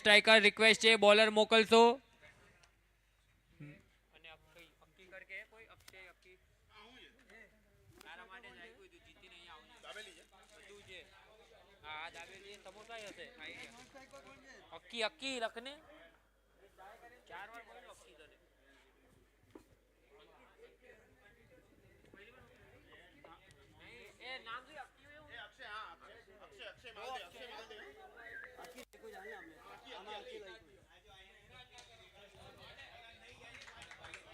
Striker request છે bowler મોકલશો અને અક્કી કરકે કોઈ અક્ષય અક્કી તારા માટે જ આઈ કોઈ જીતી નહીં આવજે દાબેલી છે બધું છે હા દાબેલી સમોસા હશે અક્કી અક્કી લખને 4 વાર બોલ્યો અક્કી તને એ નામ શું અક્કી એવું એ અક્ષય હા અક્ષય માલ દે અક્કી કોઈ જાણે આપણે આમાં અક્કી લઈ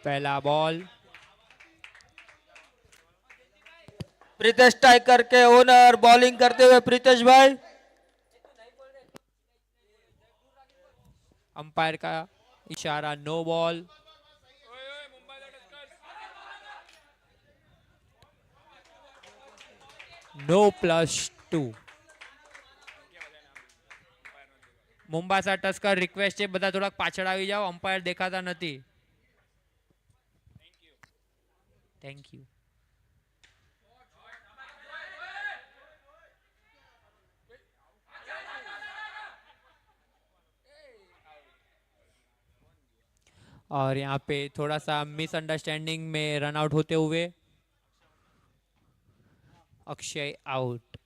पहला बॉल प्रीतेश टाइगर के ओनर बॉलिंग करते हुए प्रीतेश भाई अंपायर का इशारा नो बॉल नो +2 મુંબાસા ટસ્કર રિક્વેસ્ટ છે બધા થોડાક પાછળ આવી જાઓ અમ્પાયર દેખાતા નથી થેન્ક યુ और यहाँ पे थोड़ा सा मिसअंडरस्टैंडिंग में रन आउट होते हुए अक्षय आउट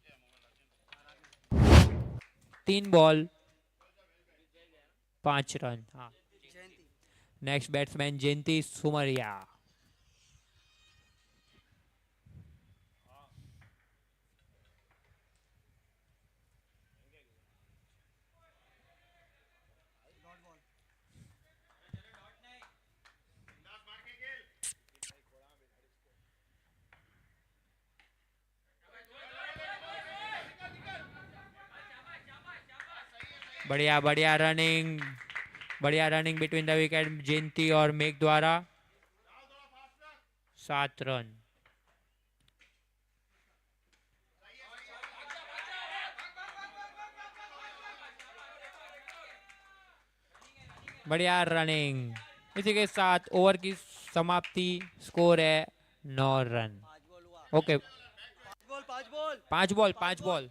3 बॉल 5 रन हाँ नेक्स्ट बैट्समैन जयंती सुमरिया बढ़िया बढ़िया रनिंग बिटवीन द विकेट जयंती और मेघ द्वारा 7 रन बढ़िया रनिंग इसी के साथ ओवर की समाप्ति स्कोर है 9 रन ओके 5 बॉल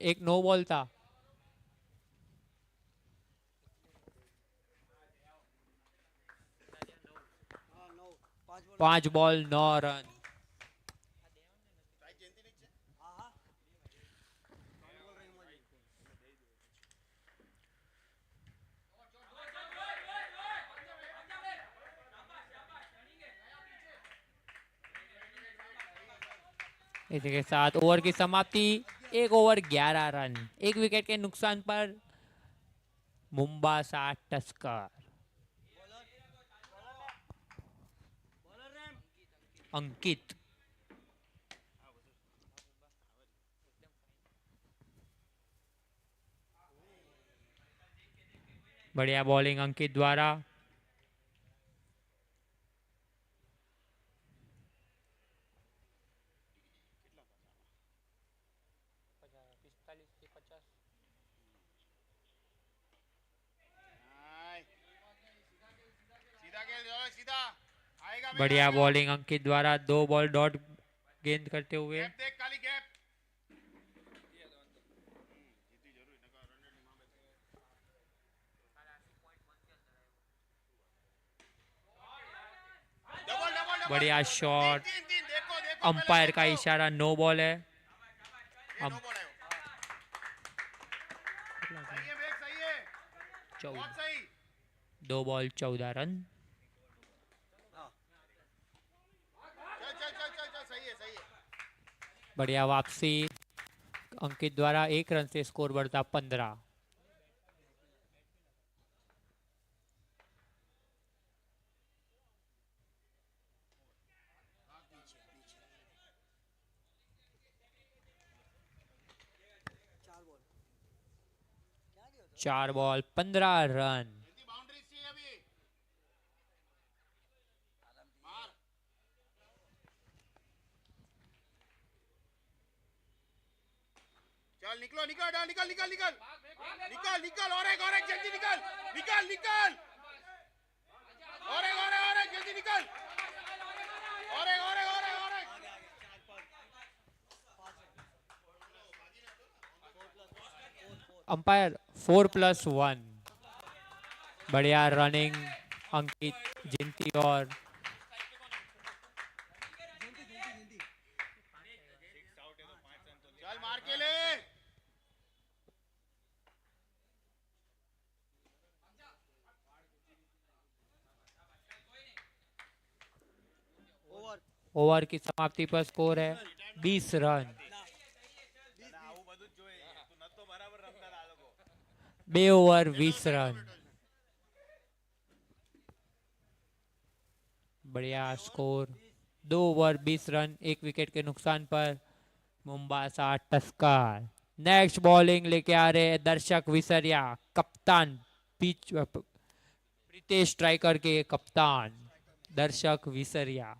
एक नो बॉल था 5 बॉल 9 रन इसी के साथ ओवर की समाप्ति 1 ओवर 11 रन 1 विकेट के नुकसान पर मुंबासा टस्कर अंकित बढ़िया बॉलिंग अंकित द्वारा बढ़िया बॉलिंग अंकित द्वारा 2 बॉल डॉट गेंद करते हुए बढ़िया शॉट अंपायर का इशारा नो बॉल है 2 बॉल 14 रन बढ़िया वापसी अंकित द्वारा 1 रन से स्कोर बढ़ता 15 4 बॉल 15 रन चल निकलो निकल और एक जल्दी निकल और एक जल्दी निकल अंपायर 4+1. बढ़िया रनिंग अंकित, जिंती और चल मार के ले। ओवर की समाप्ति पर स्कोर है 20 रन. 2 over 20 run. बढ़िया स्कोर. 2 ओवर 20 रन, 1 विकेट के नुकसान पर मुंबासा टस्कर. नेक्स्ट बॉलिंग लेके आ रहे दर्शक विसरिया, कप्तान पिच प्रीतेश स्ट्राइकर के कप्तान दर्शक विसरिया.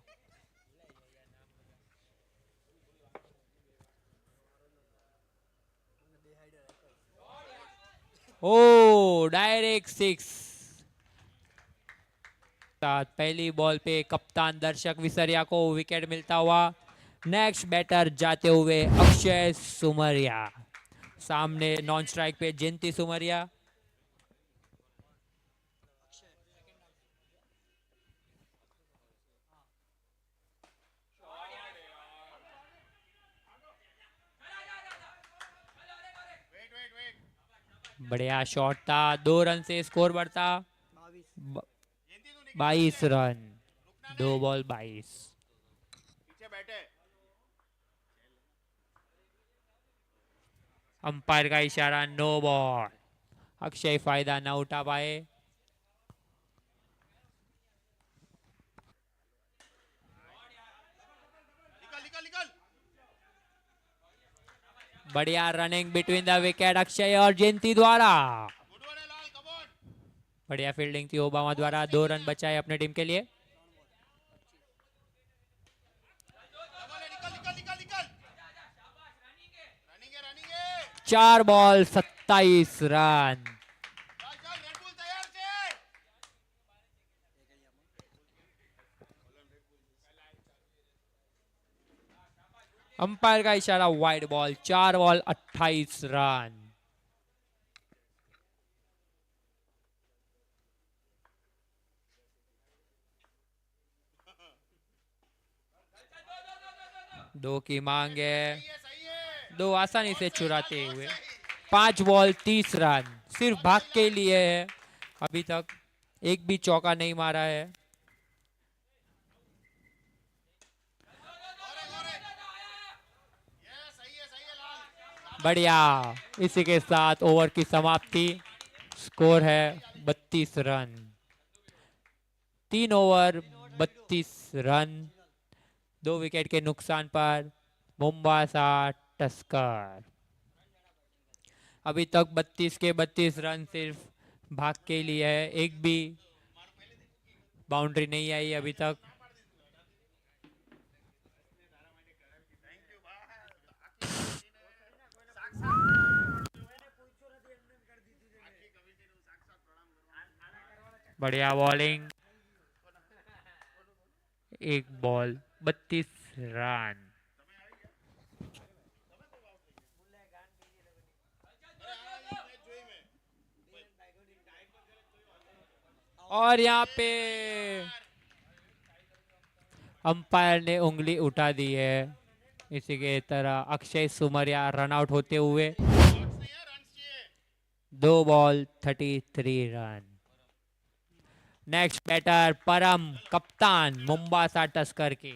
ओ डायरेक्ट 6. पहली बॉल पे कप्तान दर्शक विसरिया को विकेट मिलता हुआ. नेक्स्ट बैटर जाते हुए अक्षय सुमरिया. सामने नॉन स्ट्राइक पे जयंती सुमरिया. बढ़िया शॉट था. 2 रन से स्कोर बढ़ता 22 रन. 2 बॉल 22. पीछे बैठे। अंपायर का इशारा नो बॉल. अक्षय फायदा ना उठा पाए. निकल निकल निकल। बढ़िया running between the wicket Akshay और जयंती द्वारा. बढ़िया फील्डिंग थी ओबामा द्वारा. 2 रन बचाए अपने टीम के लिए. निकल निकल निकल निकल। 4 बॉल 27 रन. अंपायर का इशारा वाइड बॉल. 4 ball 28 run. दो की मांग है. 2 आसानी से चुराते हुए. 5 बॉल 30 रन. सिर्फ भाग के लिए है. अभी तक एक भी चौका नहीं मारा है. बढ़िया. इसी के साथ ओवर की समाप्ति. स्कोर है 32 रन. 3 over 32 run. 2 विकेट के नुकसान पर मुंबासा टस्कर. अभी तक 32 के 32 रन सिर्फ भाग के लिए है. एक भी बाउंड्री नहीं आई अभी तक. बढ़िया बॉलिंग. 1 ball 32 run. और यहाँ पे अंपायर ने उंगली उठा दी है. इसी के तरह अक्षय सुमरिया रन आउट होते हुए. 2 बॉल 33 रन. नेक्स्ट बैटर परम, कप्तान मुंबासा टस्कर के.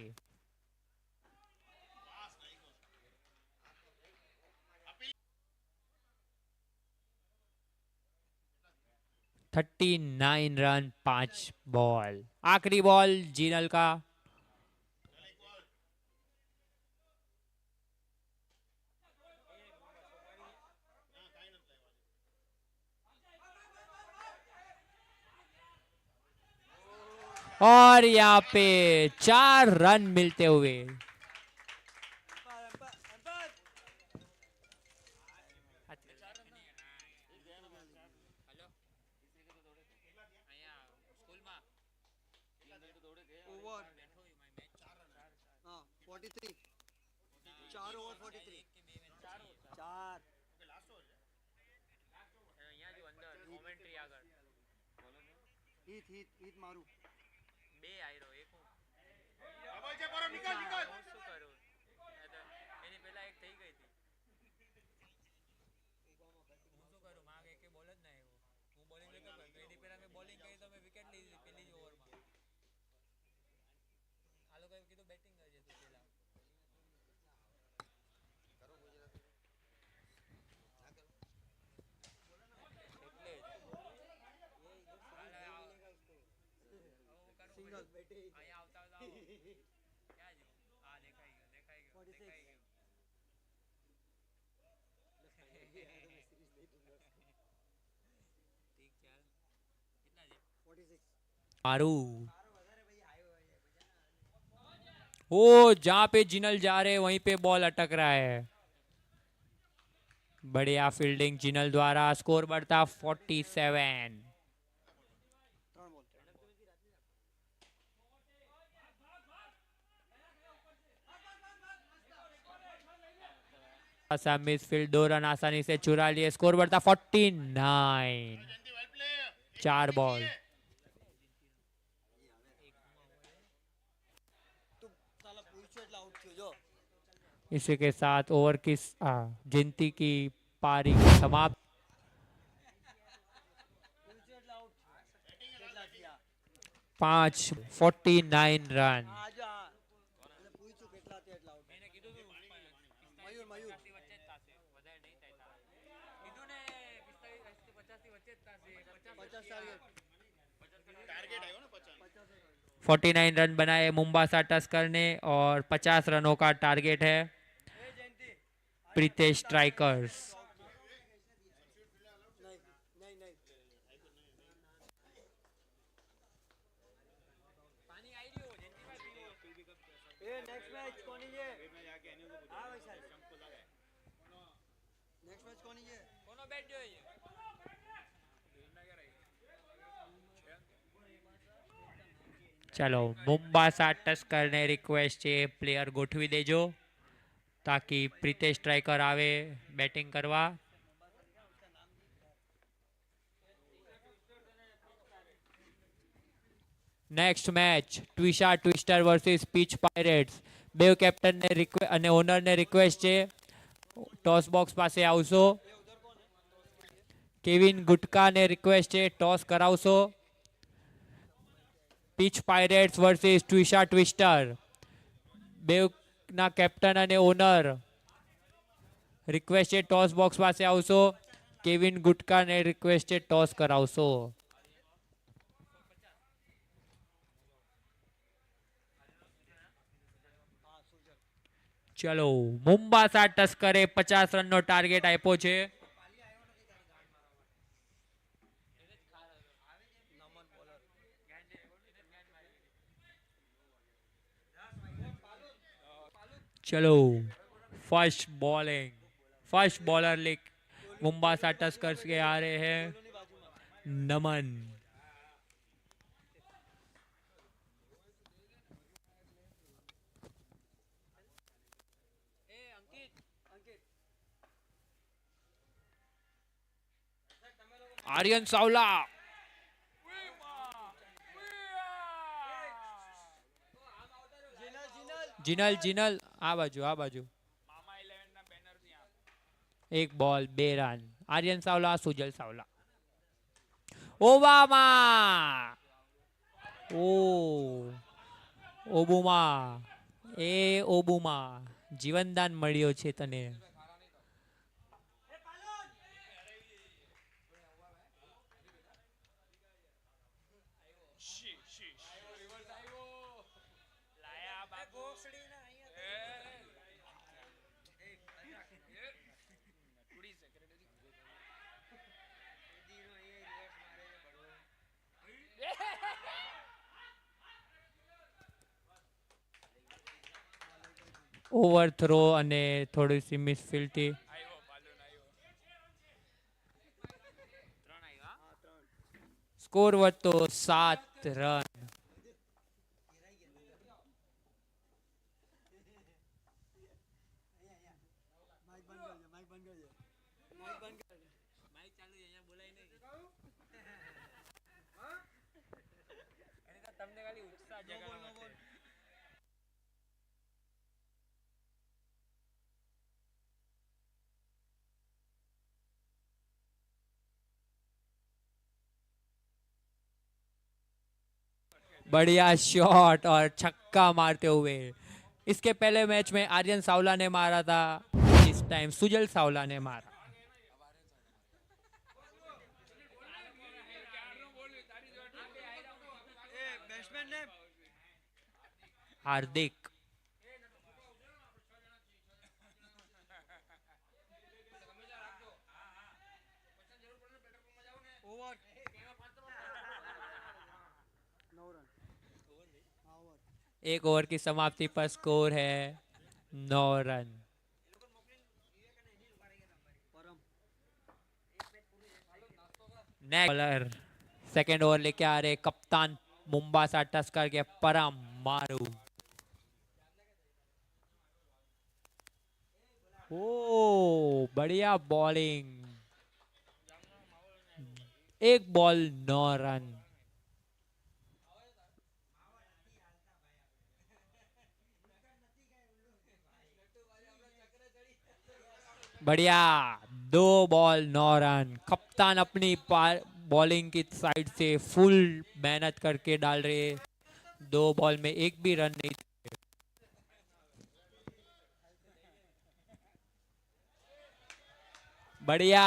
$39 रन 5 बॉल. आखिरी बॉल जीनल का. और यहाँ पे 4 रन मिलते हुए. ओवर 43. 4 ओवर 43. 4. બે આયરો એક હું डबल છે પરમ નિકાલ નિકાલ હું શું કરું એની પહેલા એક થઈ ગઈ હતી હું શું કરું માગ એકે બોલ જ ના આવ્યો હું બોલિંગ નતો કરતો એની પહેલા મેં બોલિંગ કરી તો મેં વિકેટ લીધી પેલી જ ઓવરમાં આ લોકોએ કીધું બેટિંગ કરજે તું પહેલા એટલે જ સિંગલ બેટિંગ અહીંયા આવતા આવતા આવો. ક્યાં જો હા દેખાઈ ગયો ઠીક ચાલ કેટલા છે 46 मारू ओ जहाँ पे जिनल जा रहे हैं वहीं पे बॉल अटक रहा है बढ़िया फील्डिंग जिनल द्वारा स्कोर बढ़ता 47 मिस फील्ड 2 रन आसानी से चुरा लिए स्कोर बढ़ता 49 જયંતિ વેલ પ્લે 4 बॉल इसी के साथ ओवर की गिनती की पारी समाप्त 49 रन મેને કીધું તું મયુર થી વચ્ચે જ થાશે વધારે નહીં થાય કીધું ને 45 થી 50 થી વચ્ચે જ થાશે 50 ટાર્ગેટ આવ્યો ને 50 49 रन बनाए मुंबासा टस्कर ने और 50 रनों का टारगेट है प्रीतेश स्ट्राइकर्स પાણી આવી ગયું જયંતિભાઈ પીવો કોનો બેટ જોઈએ चलो मुंबासा टस्कर ने रिक्वेस्ट है प्लेयर गोठवी देजो ताकि प्रीतेश स्ट्राइकर आवे बैटिंग करवा next match Twisha Twister versus Pitch Pirates बेव कैप्टन ने ओनर ने रिक्वेस्ट है टॉस बॉक्स पासे आवशो केविन गुटका ने रिक्वेस्ट है टॉस करावशो Pitch Pirates versus Twisha Twister बेव ना कैप्टन અને ઓનર રિક્વેસ્ટ છે ટોસ બોક્સ પાસે આવશો કેવિન ગુટકા ને રિક્વેસ્ટ છે ટોસ કરાવશો ચલો મુંબાસા ટસ્કરે 50 રનનો ટાર્ગેટ આપ્યો છે चलो फर्स्ट बॉलर लिख मुंबासा टस्कर्स के आ रहे हैं नमन એ અંકિત आर्यन सावला जिनल जिनल आ बाजू મામા 11 ના બેનર થી આ एक बॉल 2 रन आर्यन सावला सुजल सावला ओबामा ओ ओबुमा ए ओबुमा जीवनदान મળ્યો છે તને લાયા બાબુ ઓવર થ્રો અને થોડી સી મિસફિલ્ડ થી આવ્યો બાલુન આવ્યો 3 આવ્યા સ્કોર વધતો 7 રન માઈક ચાલુ છે અહીંયા બોલાય નહીં बढ़िया शॉट और छक्का मारते हुए। इसके पहले मैच में आर्यन सावला ने मारा था, इस टाइम सुजल सावला ने मारा। हार्दिक एक ओवर की समाप्ति पर स्कोर है 9 run. Next bowler second over लेके आ रहे कप्तान मुंबासा टस्कर के परम मारू। ओ बढ़िया बॉलिंग, एक बॉल 9 रन। बढ़िया 2 बॉल 9 रन। कप्तान अपनी बॉलिंग की साइड से फुल मेहनत करके डाल रहे, 2 बॉल में एक भी रन नहीं। बढ़िया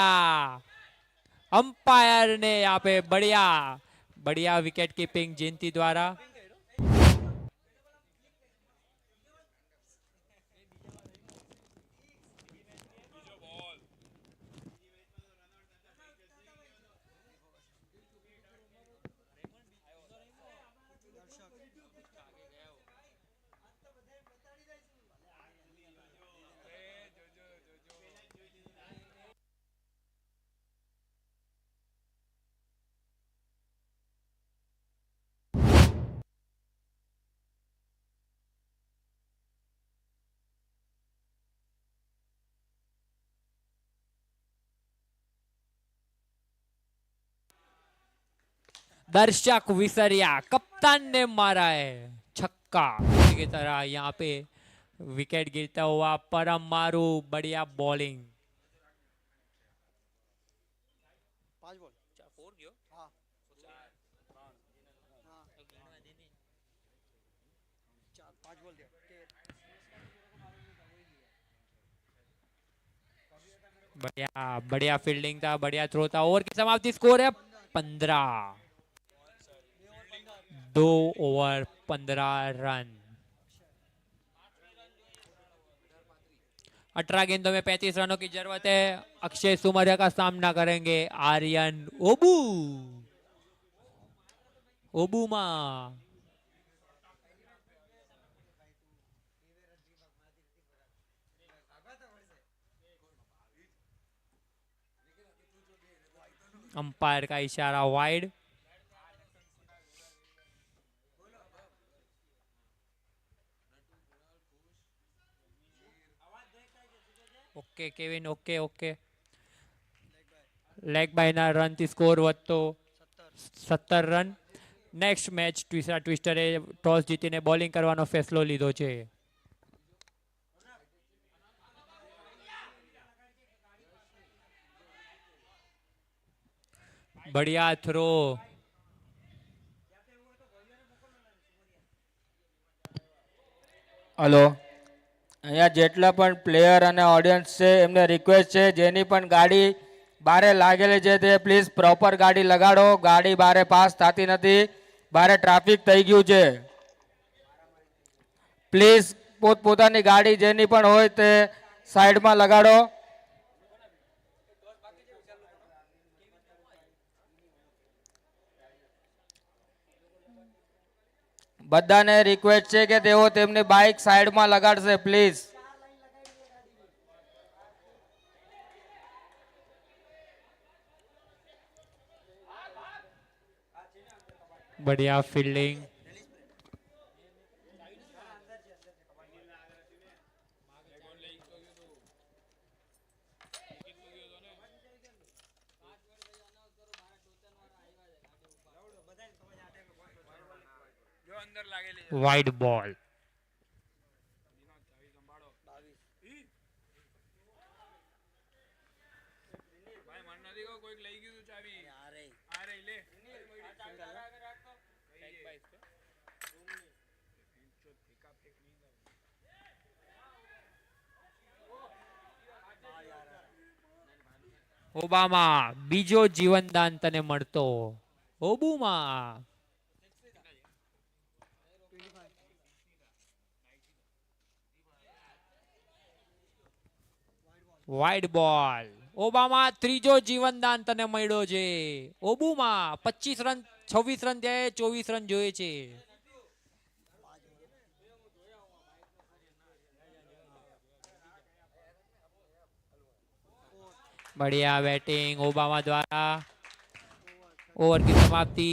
अंपायर ने यहाँ पे बढ़िया बढ़िया विकेट कीपिंग जयंती द्वारा। दर्शक विसरिया, कप्तान ने मारा है छक्का। इसी की तरह यहाँ पे विकेट गिरता हुआ परम मारू, बढ़िया बॉलिंग। बढ़िया बढ़िया फील्डिंग था, बढ़िया थ्रो था। ओवर की समाप्ति स्कोर है 15। 2 ओवर 15 रन। 18 गेंदों में 35 रनों की जरूरत है। अक्षय सुमरिया का सामना करेंगे आर्यन ओबूमा। अंपायर का इशारा wide. Okay Kevin, okay okay. Leg bye ના રન થી સ્કોર વધતો 17 રન। નેક્સ્ટ મેચ ટ્વિસ્ટરે ટોસ જીતીને બોલિંગ કરવાનો ફેસલો લીધો છે। बढ़िया थ्रो। હલો, અહીંયા જેટલા પણ પ્લેયર અને ઓડિયન્સ છે એમને રિક્વેસ્ટ છે, જેની પણ ગાડી બારે લાગેલી છે તે પ્લીઝ પ્રોપર ગાડી લગાડો। ગાડી બારે પાસ થતી નથી, બારે ટ્રાફિક થઈ ગયું છે। પ્લીઝ પોતપોતાની ગાડી જેની પણ હોય તે સાઈડમાં લગાડો। બધાને રિક્વેસ્ટ છે કે તેઓ તેમની બાઇક સાઈડમાં લગાડશે પ્લીઝ। बढ़िया फील्डिंग। અંદર લાગેલી વાઇડ બોલ. ભાઈ મન નથી કહો કોઈક લઈ ગયું તું ચાવી આ રે લે ઓબામા બીજો જીવનદાન તને મળતો. ઓબુમા વાઇડ બોલ. ઓબામા ત્રીજો જીવનદાન તને મળ્યો છે. ઓબુમા 25 રન 26 રન થયા 24 રન જોઈએ છે. बढ़िया बैटिंग ओबामा द्वारा. ओवर की समाप्ति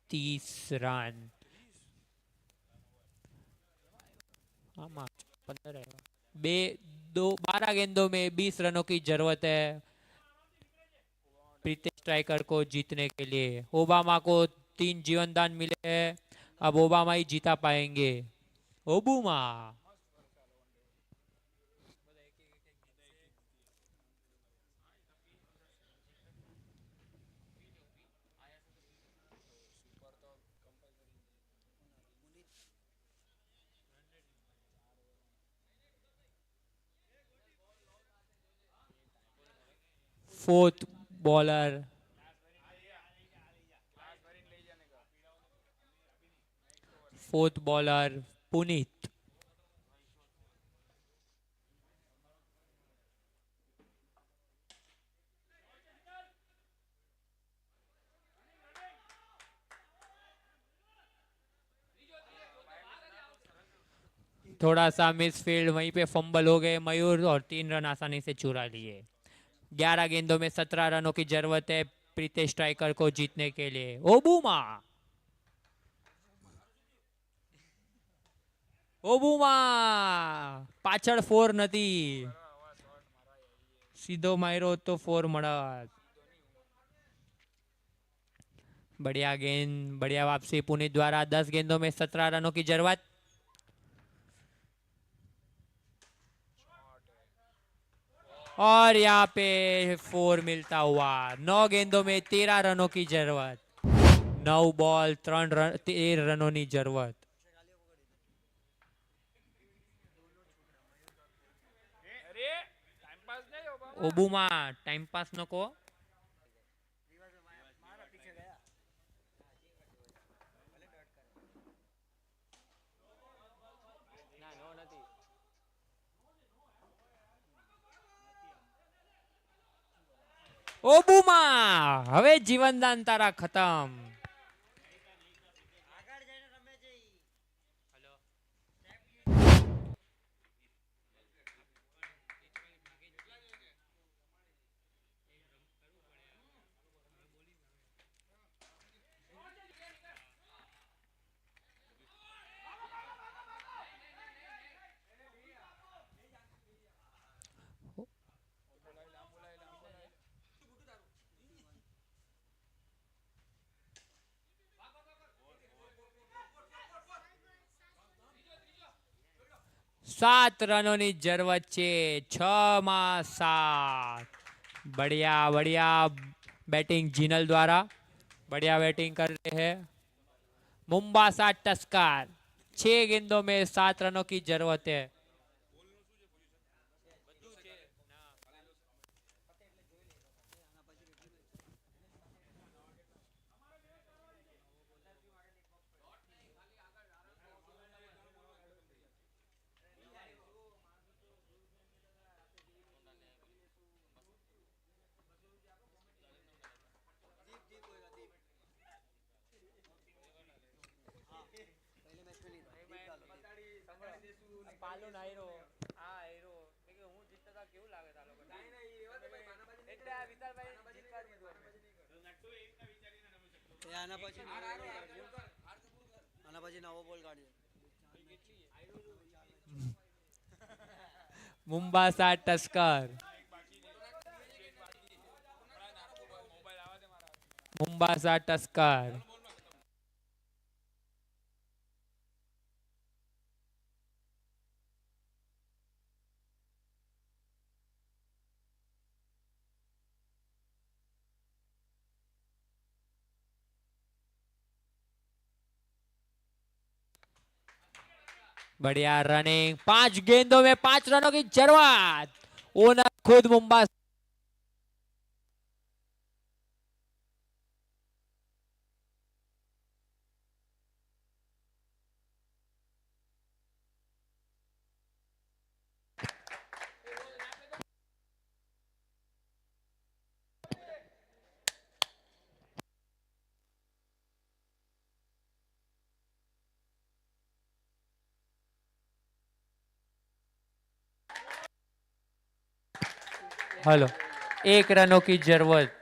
30 रन. 12 गेंदों में 20 रनों की जरूरत है प्रीतेश स्ट्राइकर को जीतने के लिए. ओबामा को 3 जीवनदान मिले हैं. अब ओबामा ही जीता पाएंगे. ओबुमा फोर्थ बॉलर पुनीत. थोड़ा सा मिसफील्ड वहीं पे फंबल हो गए मयूर और 3 रन आसानी से चुरा लिए. 11 गेंदों में 17 रनों की जरूरत है प्रीतेश स्ट्राइकर को जीतने के लिए. ओबुमा પાછળ 4 નથી સીધો માર્યો તો 4 મળત. बढ़िया गेंद बढ़िया वापसी पुनीत द्वारा. 10 गेंदों में 17 रनों की जरूरत. और यहाँ पे 4 मिलता हुआ. 9 गेंदों में 13 रनों की जरूरत. 9 बॉल 13 रनों की जरूरत. ओबुमा टाइम पास नको. ઓબુમા હવે જીવનદાન તારા ખતમ. सात रनों की जरूरत છે. 6 માં 7. बढ़िया बढ़िया बैटिंग जिनल द्वारा. बढ़िया बैटिंग कर रहे हैं मुंबासा टस्कर. 6 गेंदों में 7 रनों की जरूरत है. Mombasa tusker. मुंबासा टस्कर बढ़िया रनिंग, 5 गेंदों में 5 रनों की जरूरत। ओनर खुद मुंबई। हेलो, 1 रनों की जरूरत।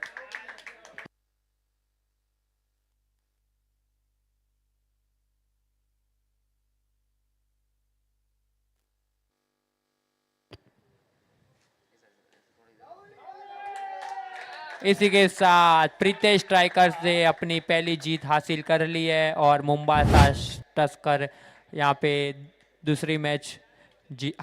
इसी के साथ प्रीतेश स्ट्राइकर्स ने अपनी पहली जीत हासिल कर ली है और मुंबई टस्कर यहाँ पे दूसरी मैच हार